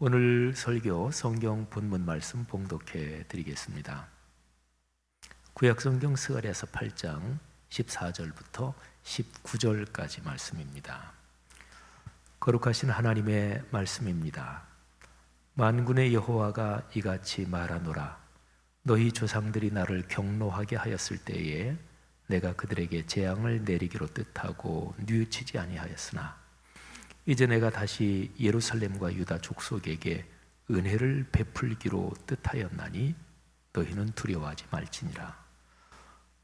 오늘 설교 성경 본문 말씀 봉독해 드리겠습니다. 구약성경 스가랴서 8장 14절부터 19절까지 말씀입니다. 거룩하신 하나님의 말씀입니다. 만군의 여호와가 이같이 말하노라. 너희 조상들이 나를 경노하게 하였을 때에 내가 그들에게 재앙을 내리기로 뜻하고 뉘우치지 아니하였으나 이제 내가 다시 예루살렘과 유다 족속에게 은혜를 베풀기로 뜻하였나니 너희는 두려워하지 말지니라.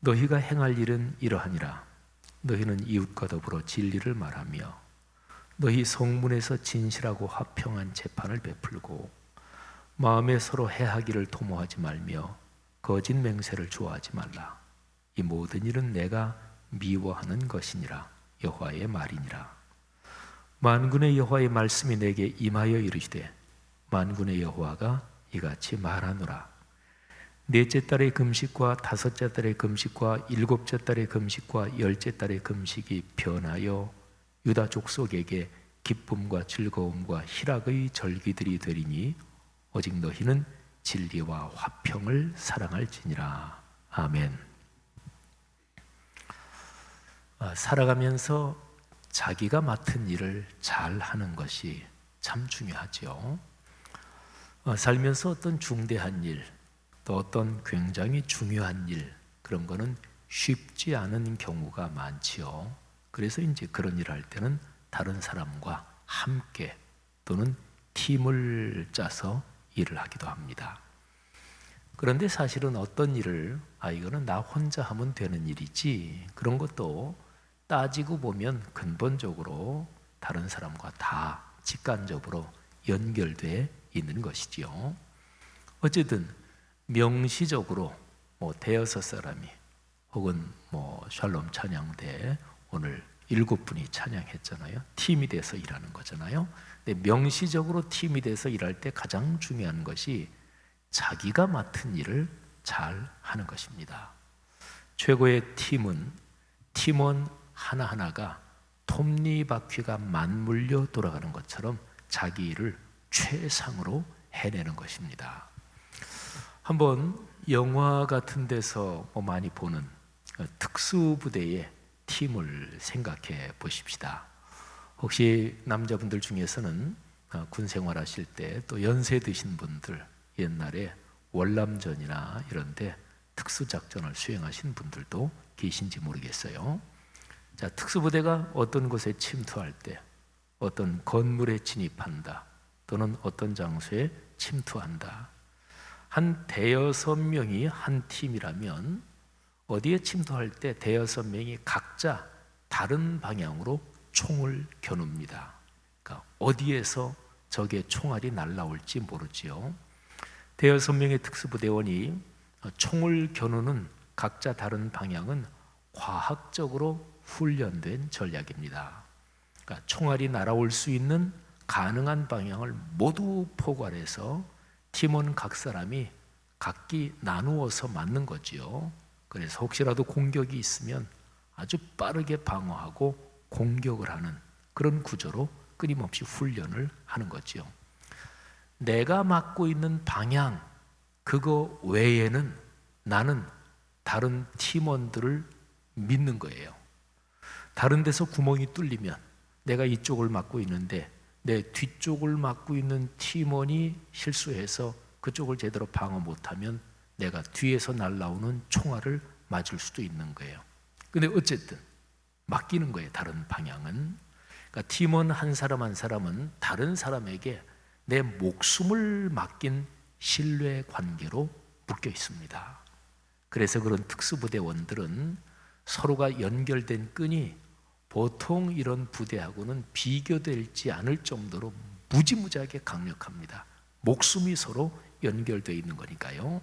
너희가 행할 일은 이러하니라. 너희는 이웃과 더불어 진리를 말하며 너희 성문에서 진실하고 화평한 재판을 베풀고 마음에 서로 해하기를 도모하지 말며 거짓 맹세를 좋아하지 말라. 이 모든 일은 내가 미워하는 것이니라. 여호와의 말이니라. 만군의 여호와의 말씀이 내게 임하여 이르시되 만군의 여호와가 이같이 말하노라. 넷째 달의 금식과 다섯째 달의 금식과 일곱째 달의 금식과 열째 달의 금식이 변하여 유다 족속에게 기쁨과 즐거움과 희락의 절기들이 되리니 오직 너희는 진리와 화평을 사랑할지니라. 아멘. 살아가면서 자기가 맡은 일을 잘 하는 것이 참 중요하죠. 살면서 어떤 중대한 일, 또 어떤 굉장히 중요한 일, 그런 거는 쉽지 않은 경우가 많지요. 그래서 이제 그런 일을 할 때는 다른 사람과 함께 또는 팀을 짜서 일을 하기도 합니다. 그런데 사실은 어떤 일을 이거는 나 혼자 하면 되는 일이지, 그런 것도 따지고 보면 근본적으로 다른 사람과 다 직간접으로 연결돼 있는 것이지요. 어쨌든 명시적으로 대여섯 사람이 혹은 샬롬 찬양대 오늘 7분이 찬양했잖아요. 팀이 돼서 일하는 거잖아요. 근데 명시적으로 팀이 돼서 일할 때 가장 중요한 것이 자기가 맡은 일을 잘 하는 것입니다. 최고의 팀은 팀원 하나하나가 톱니바퀴가 맞물려 돌아가는 것처럼 자기 일을 최상으로 해내는 것입니다. 한번 영화 같은 데서 많이 보는 특수부대의 팀을 생각해 보십시다. 혹시 남자분들 중에서는 군 생활하실 때 또 연세 드신 분들, 옛날에 월남전이나 이런 데 특수작전을 수행하신 분들도 계신지 모르겠어요. 자, 특수부대가 어떤 곳에 침투할 때, 어떤 건물에 진입한다, 또는 어떤 장소에 침투한다. 한 대여섯 명이 한 팀이라면 어디에 침투할 때 대여섯 명이 각자 다른 방향으로 총을 겨눕니다. 그러니까 어디에서 적의 총알이 날아올지 모르지요. 대여섯 명의 특수부대원이 총을 겨누는 각자 다른 방향은 과학적으로 훈련된 전략입니다. 그러니까 총알이 날아올 수 있는 가능한 방향을 모두 포괄해서 팀원 각 사람이 각기 나누어서 맞는 거지요. 그래서 혹시라도 공격이 있으면 아주 빠르게 방어하고 공격을 하는 그런 구조로 끊임없이 훈련을 하는 거지요. 내가 맡고 있는 방향, 그거 외에는 나는 다른 팀원들을 믿는 거예요. 다른 데서 구멍이 뚫리면 내가 이쪽을 맡고 있는데 내 뒤쪽을 맡고 있는 팀원이 실수해서 그쪽을 제대로 방어 못하면 내가 뒤에서 날아오는 총알을 맞을 수도 있는 거예요. 근데 어쨌든 맡기는 거예요. 다른 방향은. 그러니까 팀원 한 사람 한 사람은 다른 사람에게 내 목숨을 맡긴 신뢰 관계로 묶여 있습니다. 그래서 그런 특수부대원들은 서로가 연결된 끈이 보통 이런 부대하고는 비교되지 않을 정도로 무지무지하게 강력합니다. 목숨이 서로 연결되어 있는 거니까요.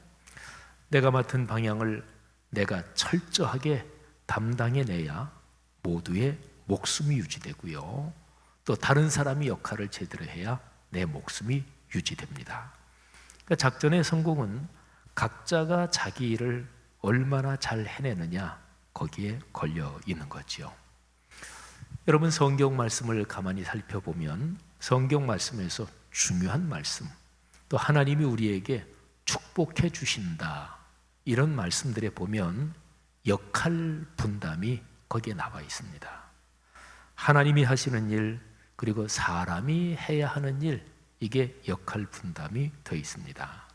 내가 맡은 방향을 내가 철저하게 담당해내야 모두의 목숨이 유지되고요. 또 다른 사람이 역할을 제대로 해야 내 목숨이 유지됩니다. 그러니까 작전의 성공은 각자가 자기 일을 얼마나 잘 해내느냐, 거기에 걸려 있는 거지요. 여러분, 성경 말씀을 가만히 살펴보면 성경 말씀에서 중요한 말씀, 또 하나님이 우리에게 축복해 주신다, 이런 말씀들에 보면 역할 분담이 거기에 나와 있습니다. 하나님이 하시는 일, 그리고 사람이 해야 하는 일, 이게 역할 분담이 되어 있습니다.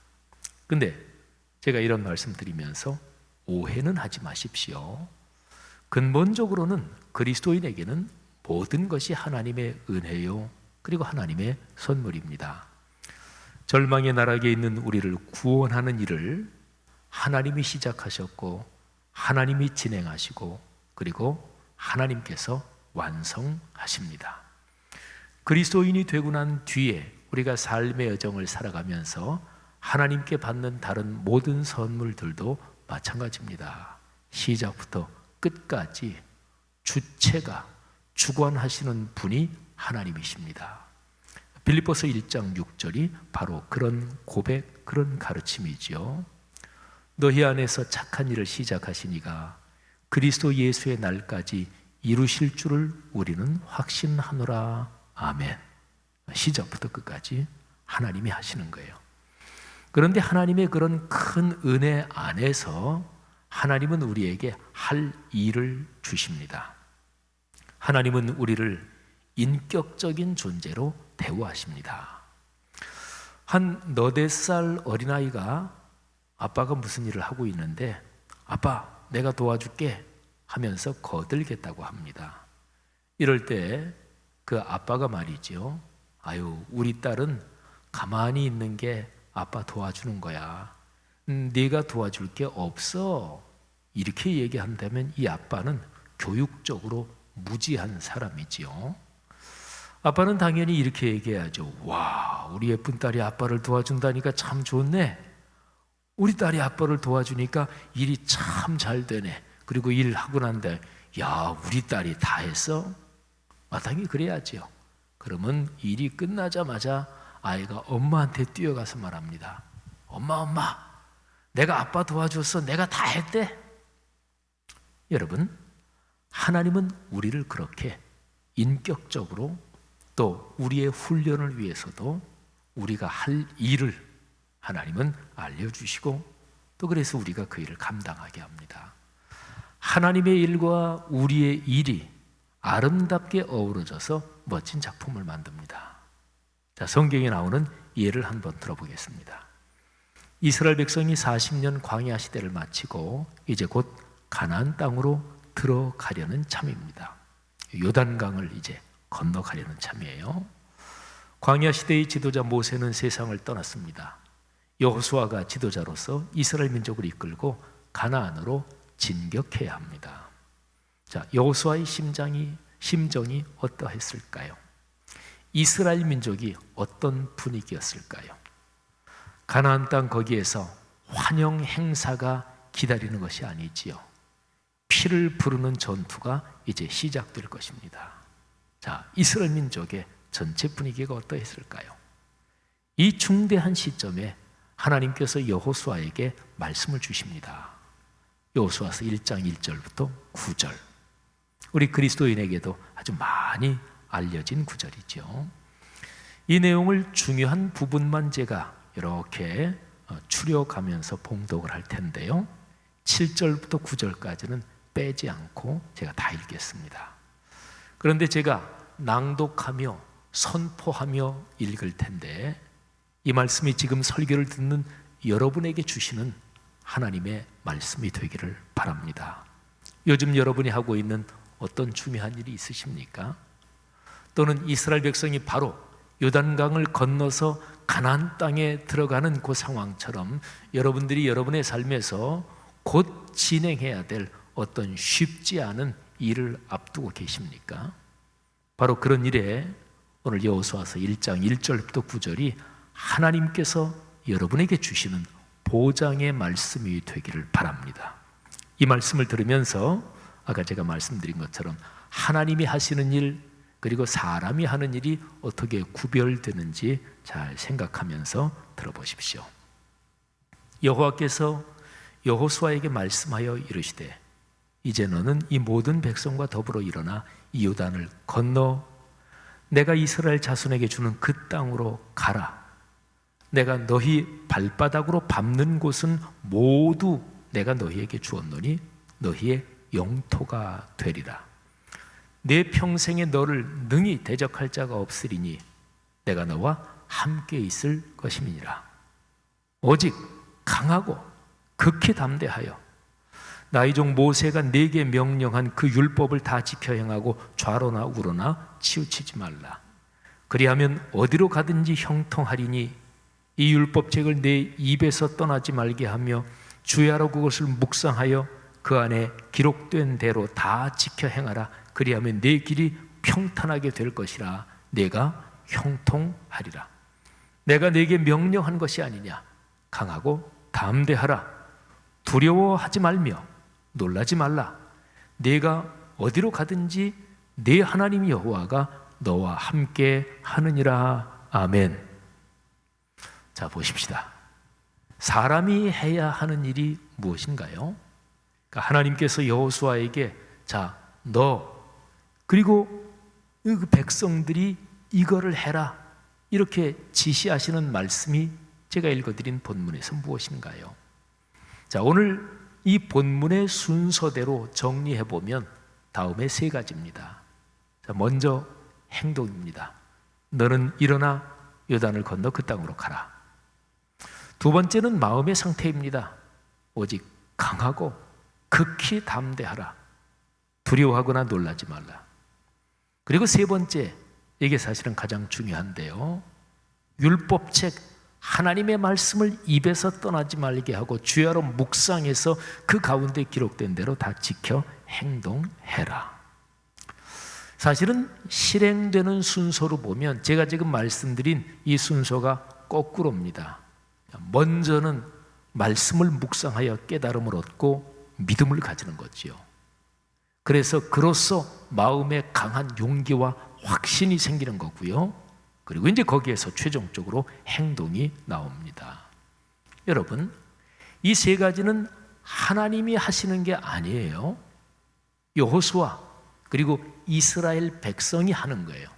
근데 제가 이런 말씀 드리면서 오해는 하지 마십시오. 근본적으로는 그리스도인에게는 모든 것이 하나님의 은혜요, 그리고 하나님의 선물입니다. 절망의 나락에 있는 우리를 구원하는 일을 하나님이 시작하셨고, 하나님이 진행하시고, 그리고 하나님께서 완성하십니다. 그리스도인이 되고 난 뒤에 우리가 삶의 여정을 살아가면서 하나님께 받는 다른 모든 선물들도 마찬가지입니다. 시작부터 끝까지 주체가 주관하시는 분이 하나님이십니다. 빌립보서 1장 6절이 바로 그런 고백, 그런 가르침이지요. 너희 안에서 착한 일을 시작하시니가 그리스도 예수의 날까지 이루실 줄을 우리는 확신하노라. 아멘. 시작부터 끝까지 하나님이 하시는 거예요. 그런데 하나님의 그런 큰 은혜 안에서 하나님은 우리에게 할 일을 주십니다. 하나님은 우리를 인격적인 존재로 대우하십니다. 한 너댓 살 어린아이가 아빠가 무슨 일을 하고 있는데 아빠 내가 도와줄게 하면서 거들겠다고 합니다. 이럴 때 그 아빠가 말이죠. 아유, 우리 딸은 가만히 있는 게 아빠 도와주는 거야. 네가 도와줄 게 없어. 이렇게 얘기한다면 이 아빠는 교육적으로 무지한 사람이지요. 아빠는 당연히 이렇게 얘기해야죠. 와, 우리 예쁜 딸이 아빠를 도와준다니까 참 좋네. 우리 딸이 아빠를 도와주니까 일이 참 잘 되네. 그리고 일하고 난데 야, 우리 딸이 다 했어? 마땅히 그래야지요. 그러면 일이 끝나자마자 아이가 엄마한테 뛰어가서 말합니다. 엄마, 내가 아빠 도와줬어. 내가 다 했대. 여러분, 하나님은 우리를 그렇게 인격적으로 또 우리의 훈련을 위해서도 우리가 할 일을 하나님은 알려주시고 또 그래서 우리가 그 일을 감당하게 합니다. 하나님의 일과 우리의 일이 아름답게 어우러져서 멋진 작품을 만듭니다. 자, 성경에 나오는 예를 한번 들어보겠습니다. 이스라엘 백성이 40년 광야 시대를 마치고 이제 곧 가나안 땅으로 들어가려는 참입니다. 요단강을 이제 건너가려는 참이에요. 광야 시대의 지도자 모세는 세상을 떠났습니다. 여호수아가 지도자로서 이스라엘 민족을 이끌고 가나안으로 진격해야 합니다. 자, 여호수아의 심정이 어떠했을까요? 이스라엘 민족이 어떤 분위기였을까요? 가나안 땅 거기에서 환영 행사가 기다리는 것이 아니지요. 피를 부르는 전투가 이제 시작될 것입니다. 자, 이스라엘 민족의 전체 분위기가 어떠했을까요? 이 중대한 시점에 하나님께서 여호수아에게 말씀을 주십니다. 여호수아서 1장 1절부터 9절. 우리 그리스도인에게도 아주 많이 알려진 구절이죠. 이 내용을 중요한 부분만 제가 이렇게 추려가면서 봉독을 할 텐데요. 7절부터 9절까지는 빼지 않고 제가 다 읽겠습니다. 그런데 제가 낭독하며 선포하며 읽을 텐데 이 말씀이 지금 설교를 듣는 여러분에게 주시는 하나님의 말씀이 되기를 바랍니다. 요즘 여러분이 하고 있는 어떤 중요한 일이 있으십니까? 또는 이스라엘 백성이 바로 요단강을 건너서 가나안 땅에 들어가는 그 상황처럼 여러분들이 여러분의 삶에서 곧 진행해야 될 어떤 쉽지 않은 일을 앞두고 계십니까? 바로 그런 일에 오늘 여호수아서 1장 1절부터 9절이 하나님께서 여러분에게 주시는 보장의 말씀이 되기를 바랍니다. 이 말씀을 들으면서 아까 제가 말씀드린 것처럼 하나님이 하시는 일 그리고 사람이 하는 일이 어떻게 구별되는지 잘 생각하면서 들어보십시오. 여호와께서 여호수아에게 말씀하여 이르시되 이제 너는 이 모든 백성과 더불어 일어나 이 요단을 건너 내가 이스라엘 자손에게 주는 그 땅으로 가라. 내가 너희 발바닥으로 밟는 곳은 모두 내가 너희에게 주었노니 너희의 영토가 되리라. 내 평생에 너를 능히 대적할 자가 없으리니 내가 너와 함께 있을 것임이니라. 오직 강하고 극히 담대하여 나의 종 모세가 네게 명령한 그 율법을 다 지켜 행하고 좌로나 우로나 치우치지 말라. 그리하면 어디로 가든지 형통하리니 이 율법책을 내 입에서 떠나지 말게 하며 주야로 그것을 묵상하여 그 안에 기록된 대로 다 지켜 행하라. 그리하면 내 길이 평탄하게 될 것이라. 내가 형통하리라. 내가 네게 명령한 것이 아니냐. 강하고 담대하라. 두려워하지 말며 놀라지 말라. 네가 어디로 가든지 네 하나님 여호와가 너와 함께 하느니라. 아멘. 자, 보십시다. 사람이 해야 하는 일이 무엇인가요? 그러니까 하나님께서 여호수아에게 자, 너 그리고 그 백성들이 이거를 해라 이렇게 지시하시는 말씀이 제가 읽어드린 본문에서 무엇인가요? 자, 오늘 이 본문의 순서대로 정리해보면 다음에 세 가지입니다. 자, 먼저 행동입니다. 너는 일어나 요단을 건너 그 땅으로 가라. 두 번째는 마음의 상태입니다. 오직 강하고 극히 담대하라. 두려워하거나 놀라지 말라. 그리고 세 번째, 이게 사실은 가장 중요한데요. 율법책 하나님의 말씀을 입에서 떠나지 말게 하고 주야로 묵상해서 그 가운데 기록된 대로 다 지켜 행동해라. 사실은 실행되는 순서로 보면 제가 지금 말씀드린 이 순서가 거꾸로입니다. 먼저는 말씀을 묵상하여 깨달음을 얻고 믿음을 가지는 거지요. 그래서 그로써 마음에 강한 용기와 확신이 생기는 거고요. 그리고 이제 거기에서 최종적으로 행동이 나옵니다. 여러분, 이 세 가지는 하나님이 하시는 게 아니에요. 여호수아 그리고 이스라엘 백성이 하는 거예요.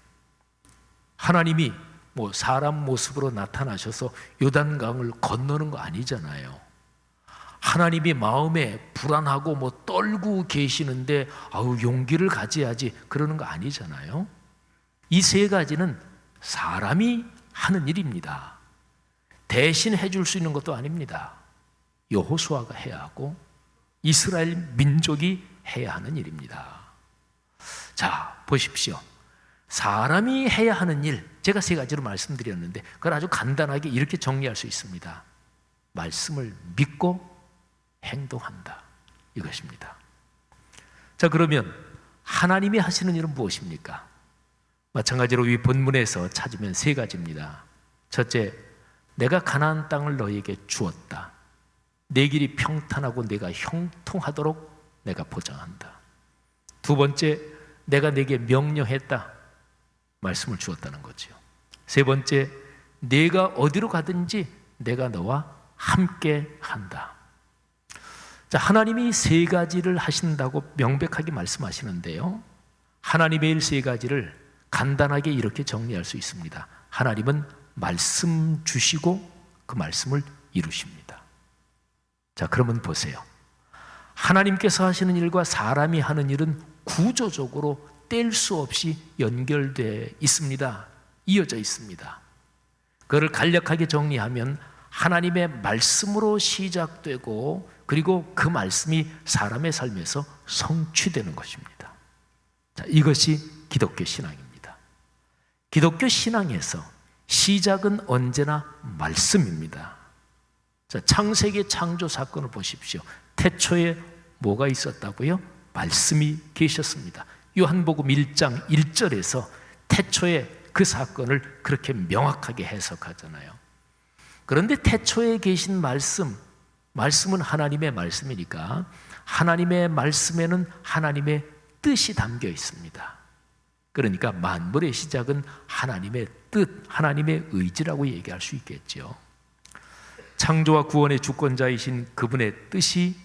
하나님이 뭐 사람 모습으로 나타나셔서 요단강을 건너는 거 아니잖아요. 하나님이 마음에 불안하고 뭐 떨고 계시는데 아우 용기를 가져야지 그러는 거 아니잖아요. 이 세 가지는 사람이 하는 일입니다. 대신 해줄 수 있는 것도 아닙니다. 여호수아가 해야 하고 이스라엘 민족이 해야 하는 일입니다. 자, 보십시오. 사람이 해야 하는 일, 제가 세 가지로 말씀드렸는데 그걸 아주 간단하게 이렇게 정리할 수 있습니다. 말씀을 믿고 행동한다, 이것입니다. 자, 그러면 하나님이 하시는 일은 무엇입니까? 마찬가지로 이 본문에서 찾으면 세 가지입니다. 첫째, 내가 가나안 땅을 너희에게 주었다. 내 길이 평탄하고 내가 형통하도록 내가 보장한다. 두 번째, 내가 내게 명령했다. 말씀을 주었다는 거죠. 세 번째, 내가 어디로 가든지 내가 너와 함께 한다. 자, 하나님이 세 가지를 하신다고 명백하게 말씀하시는데요. 하나님의 일 세 가지를 간단하게 이렇게 정리할 수 있습니다. 하나님은 말씀 주시고 그 말씀을 이루십니다. 자, 그러면 보세요. 하나님께서 하시는 일과 사람이 하는 일은 구조적으로 뗄 수 없이 연결되어 있습니다. 이어져 있습니다. 그걸 간략하게 정리하면 하나님의 말씀으로 시작되고 그리고 그 말씀이 사람의 삶에서 성취되는 것입니다. 자, 이것이 기독교 신앙입니다. 기독교 신앙에서 시작은 언제나 말씀입니다. 자, 창세기 창조 사건을 보십시오. 태초에 뭐가 있었다고요? 말씀이 계셨습니다. 요한복음 1장 1절에서 태초에 그 사건을 그렇게 명확하게 해석하잖아요. 그런데 태초에 계신 말씀은 하나님의 말씀이니까 하나님의 말씀에는 하나님의 뜻이 담겨 있습니다. 그러니까 만물의 시작은 하나님의 뜻, 하나님의 의지라고 얘기할 수 있겠죠. 창조와 구원의 주권자이신 그분의 뜻이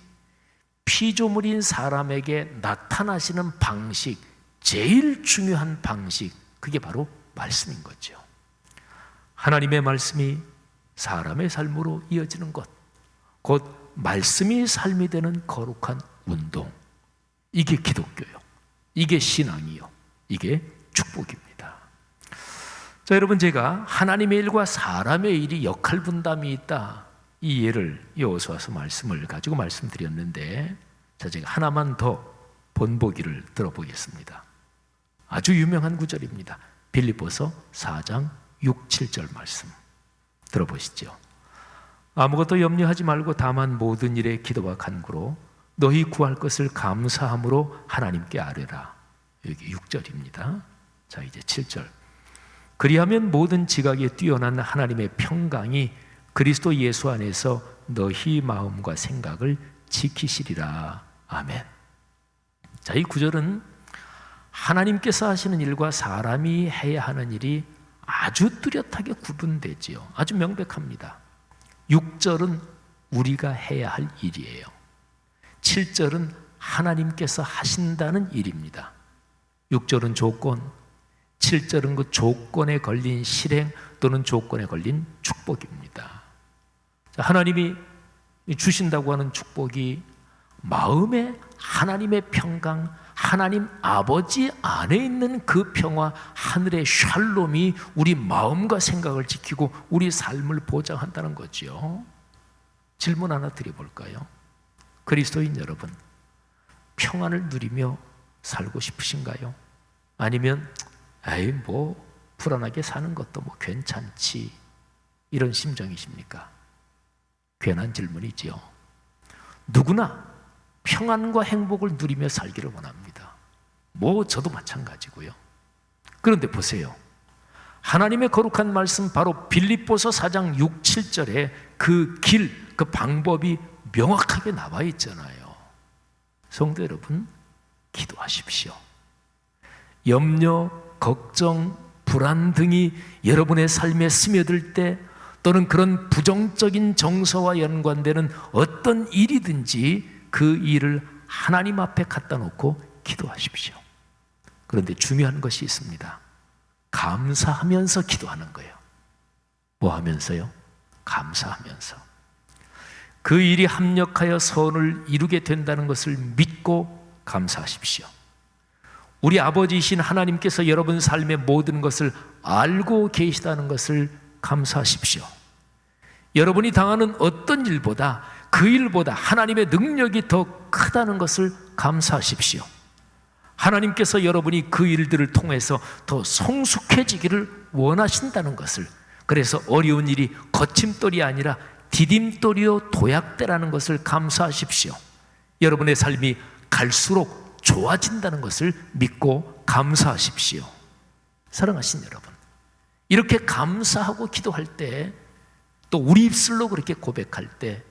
피조물인 사람에게 나타나시는 방식, 제일 중요한 방식, 그게 바로 말씀인 거죠. 하나님의 말씀이 사람의 삶으로 이어지는 것, 곧 말씀이 삶이 되는 거룩한 운동, 이게 기독교요, 이게 신앙이요, 이게 축복입니다. 자, 여러분, 제가 하나님의 일과 사람의 일이 역할 분담이 있다, 이 예를 이어서 와서 말씀을 가지고 말씀드렸는데, 자, 제가 하나만 더 본보기를 들어보겠습니다. 아주 유명한 구절입니다. 빌립보서 4장 6, 7절 말씀 들어보시죠. 아무것도 염려하지 말고 다만 모든 일에 기도와 간구로 너희 구할 것을 감사함으로 하나님께 아뢰라. 여기 6절입니다. 자, 이제 7절. 그리하면 모든 지각에 뛰어난 하나님의 평강이 그리스도 예수 안에서 너희 마음과 생각을 지키시리라. 아멘. 자, 이 구절은 하나님께서 하시는 일과 사람이 해야 하는 일이 아주 뚜렷하게 구분되지요. 아주 명백합니다. 6절은 우리가 해야 할 일이에요. 7절은 하나님께서 하신다는 일입니다. 6절은 조건, 7절은 그 조건에 걸린 실행 또는 조건에 걸린 축복입니다. 자, 하나님이 주신다고 하는 축복이 마음에 하나님의 평강, 하나님 아버지 안에 있는 그 평화, 하늘의 샬롬이 우리 마음과 생각을 지키고 우리 삶을 보장한다는 거죠. 질문 하나 드려볼까요? 그리스도인 여러분, 평안을 누리며 살고 싶으신가요? 아니면 에이 뭐 불안하게 사는 것도 뭐 괜찮지, 이런 심정이십니까? 괜한 질문이지요. 누구나 평안과 행복을 누리며 살기를 원합니다. 뭐 저도 마찬가지고요. 그런데 보세요. 하나님의 거룩한 말씀, 바로 빌립보서 4장 6, 7절에 그 길, 그 방법이 명확하게 나와 있잖아요. 성도 여러분, 기도하십시오. 염려, 걱정, 불안 등이 여러분의 삶에 스며들 때, 또는 그런 부정적인 정서와 연관되는 어떤 일이든지 그 일을 하나님 앞에 갖다 놓고 기도하십시오. 그런데 중요한 것이 있습니다. 감사하면서 기도하는 거예요. 뭐 하면서요? 감사하면서. 그 일이 합력하여 선을 이루게 된다는 것을 믿고 감사하십시오. 우리 아버지이신 하나님께서 여러분 삶의 모든 것을 알고 계시다는 것을 감사하십시오. 여러분이 당하는 어떤 일보다, 그 일보다 하나님의 능력이 더 크다는 것을 감사하십시오. 하나님께서 여러분이 그 일들을 통해서 더 성숙해지기를 원하신다는 것을, 그래서 어려운 일이 거침돌이 아니라 디딤돌이요 도약대라는 것을 감사하십시오. 여러분의 삶이 갈수록 좋아진다는 것을 믿고 감사하십시오. 사랑하신 여러분, 이렇게 감사하고 기도할 때, 또 우리 입술로 그렇게 고백할 때,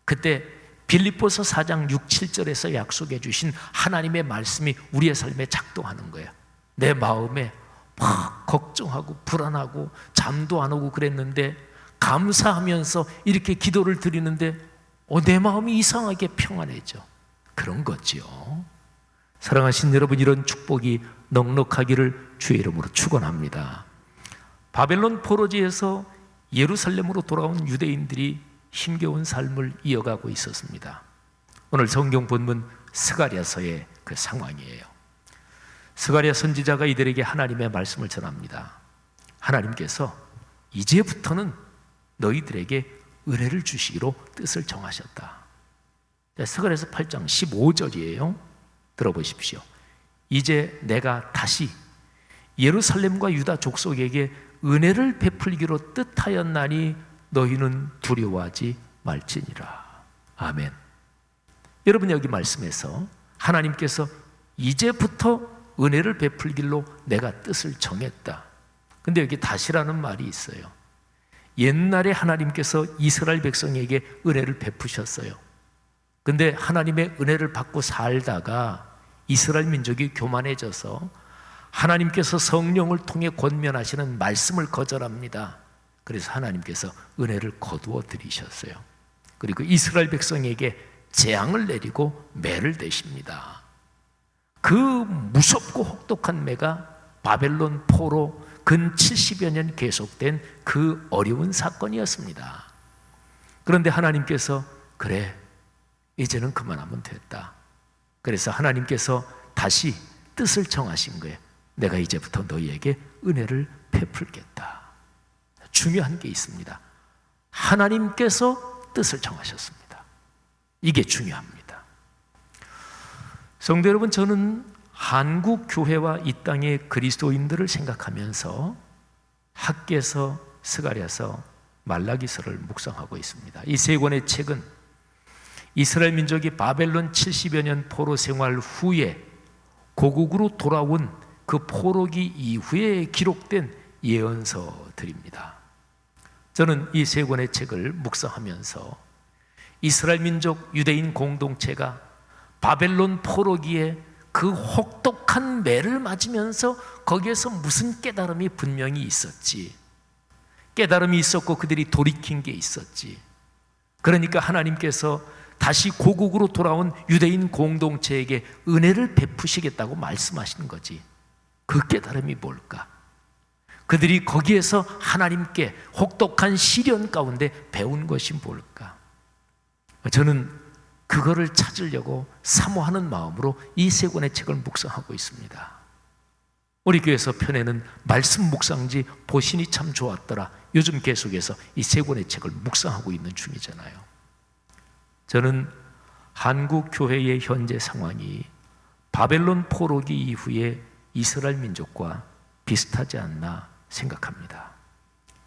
그때 빌립보서 4장 6, 7절에서 약속해 주신 하나님의 말씀이 우리의 삶에 작동하는 거예요. 내 마음에 막 걱정하고 불안하고 잠도 안 오고 그랬는데, 감사하면서 이렇게 기도를 드리는데 내 마음이 이상하게 평안해져. 그런 거죠. 사랑하신 여러분, 이런 축복이 넉넉하기를 주의 이름으로 축원합니다. 바벨론 포로지에서 예루살렘으로 돌아온 유대인들이 힘겨운 삶을 이어가고 있었습니다. 오늘 성경 본문 스가랴서의 그 상황이에요. 스가랴 선지자가 이들에게 하나님의 말씀을 전합니다. 하나님께서 이제부터는 너희들에게 은혜를 주시기로 뜻을 정하셨다. 스가랴서 8장 15절이에요. 들어보십시오. 이제 내가 다시 예루살렘과 유다 족속에게 은혜를 베풀기로 뜻하였나니 너희는 두려워하지 말지니라. 아멘. 여러분, 여기 말씀에서 하나님께서 이제부터 은혜를 베풀기로 내가 뜻을 정했다. 근데 여기 다시라는 말이 있어요. 옛날에 하나님께서 이스라엘 백성에게 은혜를 베푸셨어요. 근데 하나님의 은혜를 받고 살다가 이스라엘 민족이 교만해져서 하나님께서 성령을 통해 권면하시는 말씀을 거절합니다. 그래서 하나님께서 은혜를 거두어 드리셨어요. 그리고 이스라엘 백성에게 재앙을 내리고 매를 대십니다. 그 무섭고 혹독한 매가 바벨론 포로 근 70여 년 계속된 그 어려운 사건이었습니다. 그런데 하나님께서 그래, 이제는 그만하면 됐다. 그래서 하나님께서 다시 뜻을 정하신 거예요. 내가 이제부터 너희에게 은혜를 베풀겠다. 중요한 게 있습니다. 하나님께서 뜻을 정하셨습니다. 이게 중요합니다. 성도 여러분, 저는 한국 교회와 이 땅의 그리스도인들을 생각하면서 학개서, 스가랴서, 말라기서를 묵상하고 있습니다. 이 세 권의 책은 이스라엘 민족이 바벨론 70여 년 포로 생활 후에 고국으로 돌아온 그 포로기 이후에 기록된 예언서들입니다. 저는 이 세 권의 책을 묵상하면서 이스라엘 민족 유대인 공동체가 바벨론 포로기에 그 혹독한 매를 맞으면서 거기에서 무슨 깨달음이 분명히 있었지, 깨달음이 있었고 그들이 돌이킨 게 있었지. 그러니까 하나님께서 다시 고국으로 돌아온 유대인 공동체에게 은혜를 베푸시겠다고 말씀하시는 거지. 그 깨달음이 뭘까? 그들이 거기에서 하나님께 혹독한 시련 가운데 배운 것이 뭘까? 저는 그거를 찾으려고 사모하는 마음으로 이 세 권의 책을 묵상하고 있습니다. 우리 교회에서 펴내는 말씀 묵상지 보시니 참 좋았더라. 요즘 계속해서 이 세 권의 책을 묵상하고 있는 중이잖아요. 저는 한국 교회의 현재 상황이 바벨론 포로기 이후에 이스라엘 민족과 비슷하지 않나 생각합니다.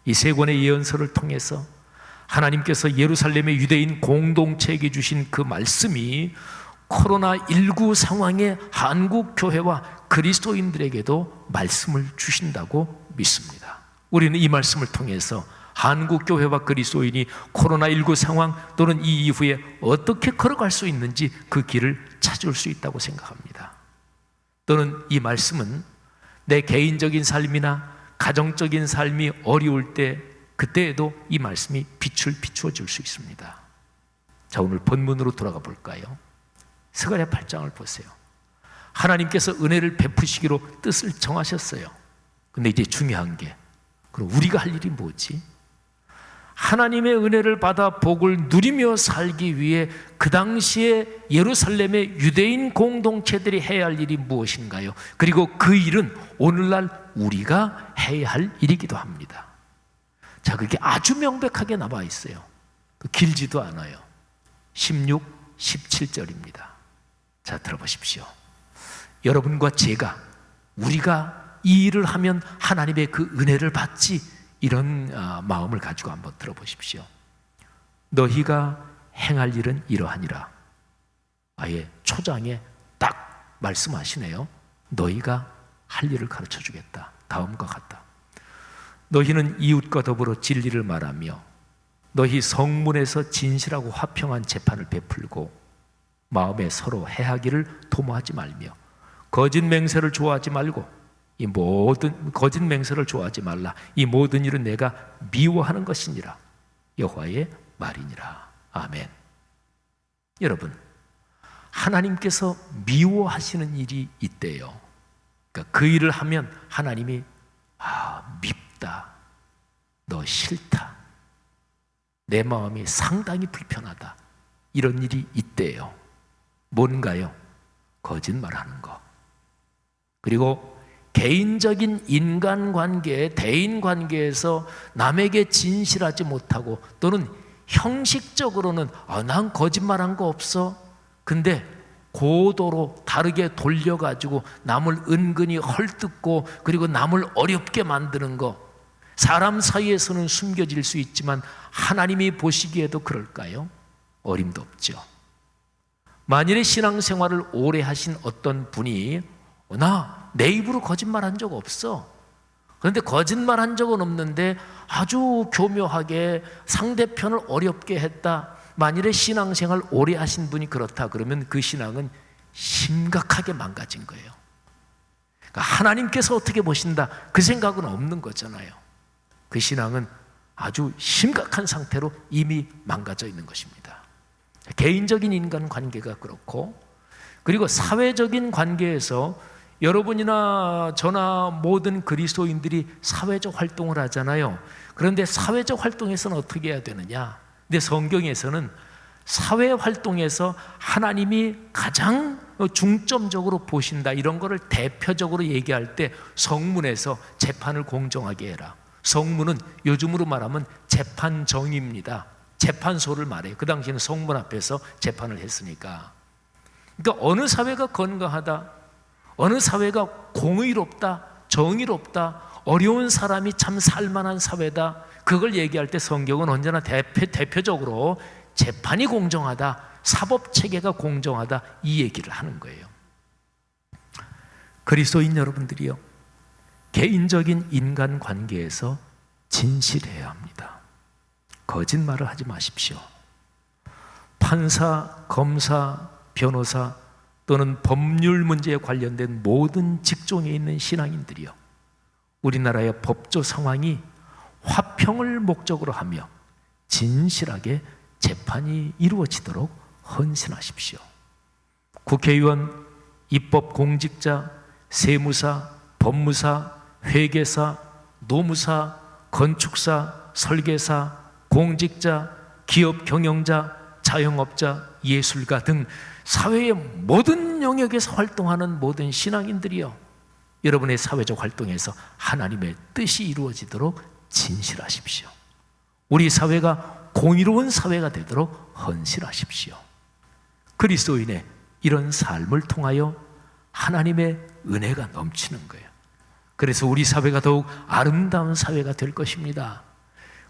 이 세 권의 예언서를 통해서 하나님께서 예루살렘의 유대인 공동체에게 주신 그 말씀이 코로나19 상황의 한국 교회와 그리스도인들에게도 말씀을 주신다고 믿습니다. 우리는 이 말씀을 통해서 한국 교회와 그리스도인이 코로나19 상황 또는 이 이후에 어떻게 걸어갈 수 있는지 그 길을 찾을 수 있다고 생각합니다. 또는 이 말씀은 내 개인적인 삶이나 가정적인 삶이 어려울 때 그때에도 이 말씀이 빛을 비추어 줄 수 있습니다. 자, 오늘 본문으로 돌아가 볼까요? 스가랴 8장을 보세요. 하나님께서 은혜를 베푸시기로 뜻을 정하셨어요. 근데 이제 중요한 게, 그럼 우리가 할 일이 뭐지? 하나님의 은혜를 받아 복을 누리며 살기 위해 그 당시에 예루살렘의 유대인 공동체들이 해야 할 일이 무엇인가요? 그리고 그 일은 오늘날 우리가 해야 할 일이기도 합니다. 자, 그게 아주 명백하게 나와 있어요. 길지도 않아요. 16, 17절입니다. 자, 들어보십시오. 여러분과 제가, 우리가 이 일을 하면 하나님의 그 은혜를 받지, 이런 마음을 가지고 한번 들어보십시오. 너희가 행할 일은 이러하니라. 아예 초장에 딱 말씀하시네요. 너희가 할 일을 가르쳐 주겠다. 다음과 같다. 너희는 이웃과 더불어 진리를 말하며 너희 성문에서 진실하고 화평한 재판을 베풀고 마음에 서로 해하기를 도모하지 말며 거짓 맹세를 좋아하지 말고 이 모든 거짓 맹세를 좋아하지 말라. 이 모든 일은 내가 미워하는 것이니라. 여호와의 말이니라. 아멘. 여러분, 하나님께서 미워하시는 일이 있대요. 그러니까 그 일을 하면 하나님이 밉다, 너 싫다, 내 마음이 상당히 불편하다, 이런 일이 있대요. 뭔가요? 거짓말하는 거. 그리고 개인적인 인간관계, 대인관계에서 남에게 진실하지 못하고 또는 형식적으로는 난 거짓말한 거 없어. 근데 고도로 다르게 돌려가지고 남을 은근히 헐뜯고 그리고 남을 어렵게 만드는 거, 사람 사이에서는 숨겨질 수 있지만 하나님이 보시기에도 그럴까요? 어림도 없죠. 만일에 신앙생활을 오래 하신 어떤 분이 나 내 입으로 거짓말한 적 없어. 그런데 거짓말한 적은 없는데 아주 교묘하게 상대편을 어렵게 했다. 만일에 신앙생활 오래 하신 분이 그렇다 그러면 그 신앙은 심각하게 망가진 거예요. 그러니까 하나님께서 어떻게 보신다 그 생각은 없는 거잖아요. 그 신앙은 아주 심각한 상태로 이미 망가져 있는 것입니다. 개인적인 인간관계가 그렇고, 그리고 사회적인 관계에서 여러분이나 저나 모든 그리스도인들이 사회적 활동을 하잖아요. 그런데 사회적 활동에서는 어떻게 해야 되느냐? 근데 성경에서는 사회 활동에서 하나님이 가장 중점적으로 보신다, 이런 거를 대표적으로 얘기할 때 성문에서 재판을 공정하게 해라. 성문은 요즘으로 말하면 재판정입니다. 재판소를 말해요. 그 당시에는 성문 앞에서 재판을 했으니까. 그러니까 어느 사회가 건강하다, 어느 사회가 공의롭다, 정의롭다, 어려운 사람이 참 살만한 사회다, 그걸 얘기할 때 성경은 언제나 대표적으로 재판이 공정하다, 사법체계가 공정하다, 이 얘기를 하는 거예요. 그리스도인 여러분들이요, 개인적인 인간관계에서 진실해야 합니다. 거짓말을 하지 마십시오. 판사, 검사, 변호사 또는 법률 문제에 관련된 모든 직종에 있는 신앙인들이요, 우리나라의 법조 상황이 화평을 목적으로 하며 진실하게 재판이 이루어지도록 헌신하십시오. 국회의원, 입법공직자, 세무사, 법무사, 회계사, 노무사, 건축사, 설계사, 공직자, 기업 경영자, 자영업자, 예술가 등 사회의 모든 영역에서 활동하는 모든 신앙인들이요, 여러분의 사회적 활동에서 하나님의 뜻이 이루어지도록 진실하십시오. 우리 사회가 공의로운 사회가 되도록 헌신하십시오. 그리스도인의 이런 삶을 통하여 하나님의 은혜가 넘치는 거예요. 그래서 우리 사회가 더욱 아름다운 사회가 될 것입니다.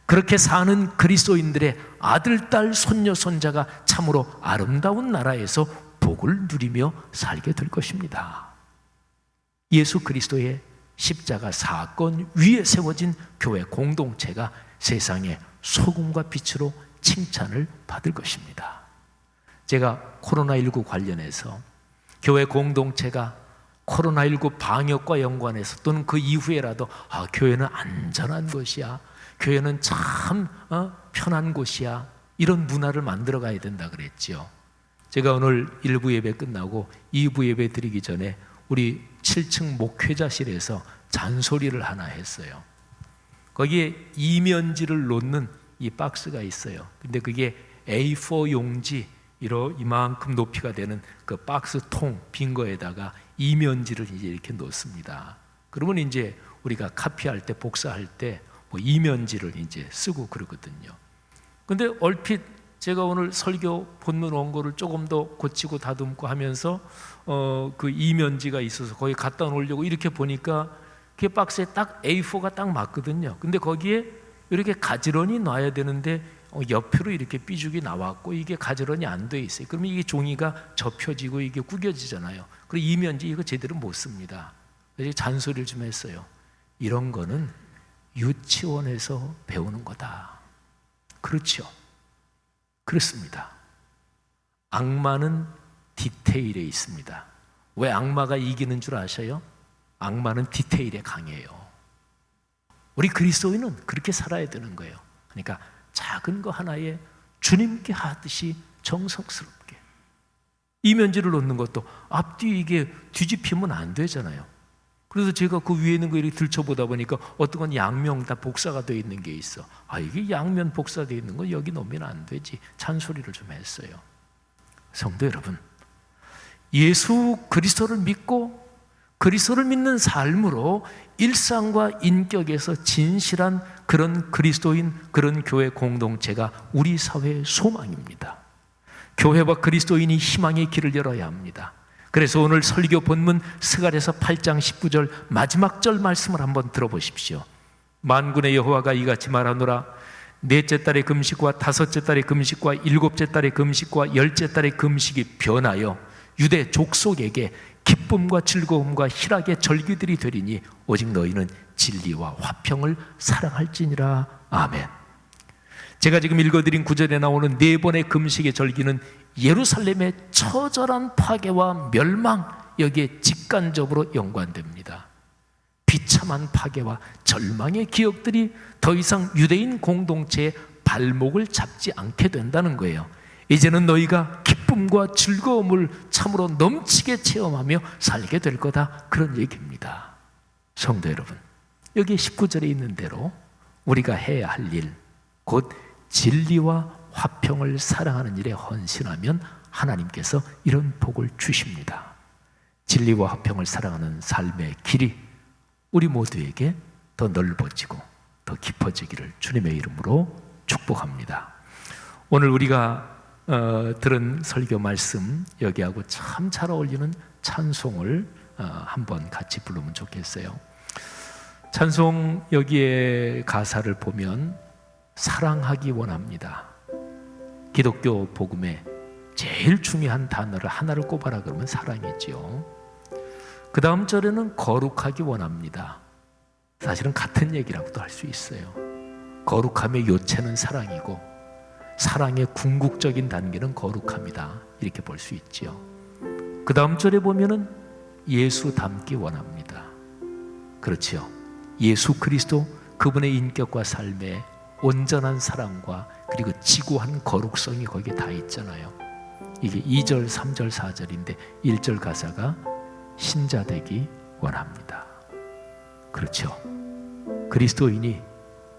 그렇게 사는 그리스도인들의 아들, 딸, 손녀, 손자가 참으로 아름다운 나라에서 복을 누리며 살게 될 것입니다. 예수 그리스도의 십자가 사건 위에 세워진 교회 공동체가 세상의 소금과 빛으로 칭찬을 받을 것입니다. 제가 코로나19 관련해서 교회 공동체가 코로나19 방역과 연관해서 또는 그 이후에라도 교회는 안전한 곳이야, 교회는 참 편한 곳이야, 이런 문화를 만들어 가야 된다 그랬죠. 제가 오늘 1부 예배 끝나고 2부 예배 드리기 전에 우리 7층 목회자실에서 잔소리를 하나 했어요. 거기에 이면지를 놓는 이 박스가 있어요. 근데 그게 A4 용지 이만큼 높이가 되는 그 박스 통 빈 거에다가 이면지를 이제 이렇게 놓습니다. 그러면 이제 우리가 카피할 때, 복사할 때 이면지를 이제 쓰고 그러거든요. 근데 얼핏 제가 오늘 설교 본문 원고를 조금 더 고치고 다듬고 하면서 그 이면지가 있어서 거기 갖다 놓으려고 이렇게 보니까 그 박스에 딱 A4가 딱 맞거든요. 근데 거기에 이렇게 가지런히 놔야 되는데 옆으로 이렇게 삐죽이 나왔고 이게 가지런히 안 돼 있어요. 그러면 이게 종이가 접혀지고 이게 구겨지잖아요. 그리고 이면지 이거 제대로 못 씁니다. 그래서 잔소리를 좀 했어요. 이런 거는 유치원에서 배우는 거다. 그렇죠. 그렇습니다. 악마는 디테일에 있습니다. 왜 악마가 이기는 줄 아셔요? 악마는 디테일에 강해요. 우리 그리스도인은 그렇게 살아야 되는 거예요. 그러니까 작은 거 하나에 주님께 하듯이 정성스럽게. 이면지를 놓는 것도 앞뒤 이게 뒤집히면 안 되잖아요. 그래서 제가 그 위에 있는 거 이렇게 들춰보다 보니까 어떤 건 양면 다 복사가 되어 있는 게 있어. 이게 양면 복사되어 있는 거 여기 놓으면 안 되지. 잔소리를 좀 했어요. 성도 여러분, 예수 그리스도를 믿고 그리스도를 믿는 삶으로 일상과 인격에서 진실한 그런 그리스도인, 그런 교회 공동체가 우리 사회의 소망입니다. 교회와 그리스도인이 희망의 길을 열어야 합니다. 그래서 오늘 설교 본문 스가랴서 8장 19절 마지막 절 말씀을 한번 들어보십시오. 만군의 여호와가 이같이 말하노라. 넷째 달의 금식과 다섯째 달의 금식과 일곱째 달의 금식과 열째 달의 금식이 변하여 유대 족속에게 기쁨과 즐거움과 희락의 절기들이 되리니 오직 너희는 진리와 화평을 사랑할지니라. 아멘. 제가 지금 읽어드린 구절에 나오는 네 번의 금식의 절기는 예루살렘의 처절한 파괴와 멸망, 여기에 직간접으로 연관됩니다. 비참한 파괴와 절망의 기억들이 더 이상 유대인 공동체의 발목을 잡지 않게 된다는 거예요. 이제는 너희가 기쁨과 즐거움을 참으로 넘치게 체험하며 살게 될 거다. 그런 얘기입니다. 성도 여러분, 여기 19절에 있는 대로 우리가 해야 할 일, 곧 진리와 화평을 사랑하는 일에 헌신하면 하나님께서 이런 복을 주십니다. 진리와 화평을 사랑하는 삶의 길이 우리 모두에게 더 넓어지고 더 깊어지기를 주님의 이름으로 축복합니다. 오늘 우리가 들은 설교 말씀, 여기하고 참 잘 어울리는 찬송을 한번 같이 부르면 좋겠어요. 찬송 여기에 가사를 보면 사랑하기 원합니다. 기독교 복음에 제일 중요한 단어를 하나를 꼽아라 그러면 사랑이지요. 그 다음 절에는 거룩하기 원합니다. 사실은 같은 얘기라고도 할 수 있어요. 거룩함의 요체는 사랑이고 사랑의 궁극적인 단계는 거룩함이다, 이렇게 볼 수 있지요. 그 다음 절에 보면은 예수 닮기 원합니다. 그렇지요. 예수 그리스도, 그분의 인격과 삶에 온전한 사랑과 그리고 지고한 거룩성이 거기에 다 있잖아요. 이게 2절, 3절, 4절인데 1절 가사가 신자 되기 원합니다. 그렇죠. 그리스도인이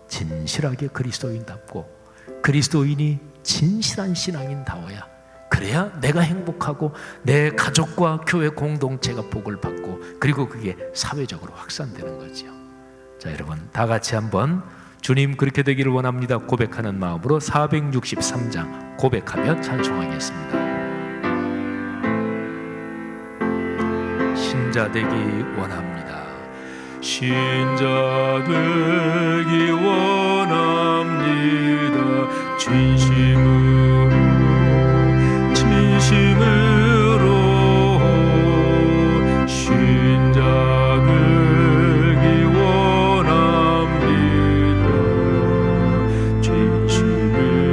진실하게 그리스도인답고 그리스도인이 진실한 신앙인다워야, 그래야 내가 행복하고 내 가족과 교회 공동체가 복을 받고 그리고 그게 사회적으로 확산되는 거죠. 자, 여러분 다 같이 한번 주님 그렇게 되기를 원합니다 고백하는 마음으로 463장 고백하며 찬송하겠습니다. 신자 되기 원합니다. 신자 되기 원합니다. 진심으로 신자 되기 원합니다. 진심으로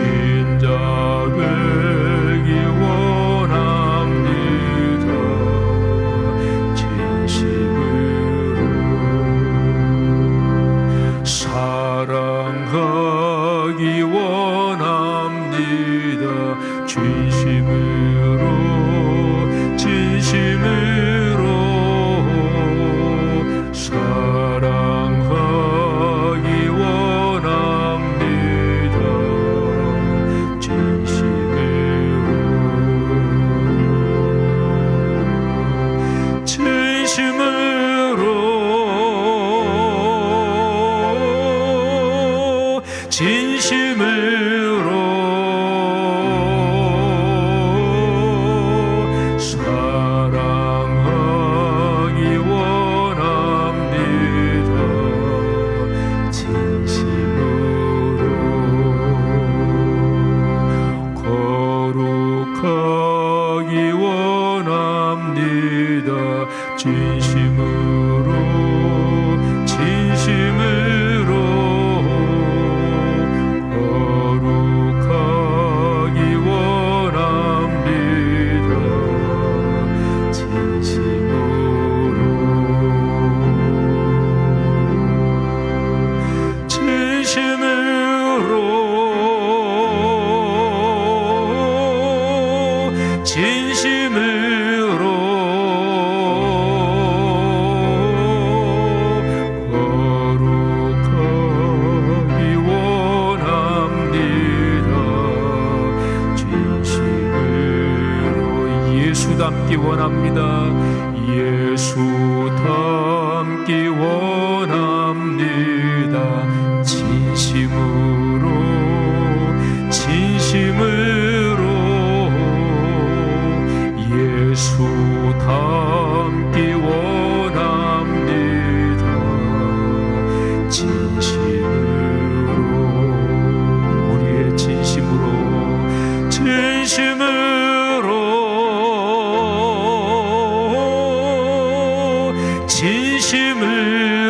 신자 되기 원합니다. 진심으로 사랑하기 원합니다. 진심으로 사랑하기 원합니다. 진심으로 사랑하기 원합니다. 진심으로 거룩하기 원합니다. 진심으로 거룩하기 원합니다. 진심으로 예수 닮기 원합니다. 예수 닮기 원합니다. 진심으로 예수 닮기 원합니다. 진심으로 우리의 진심으로 진심을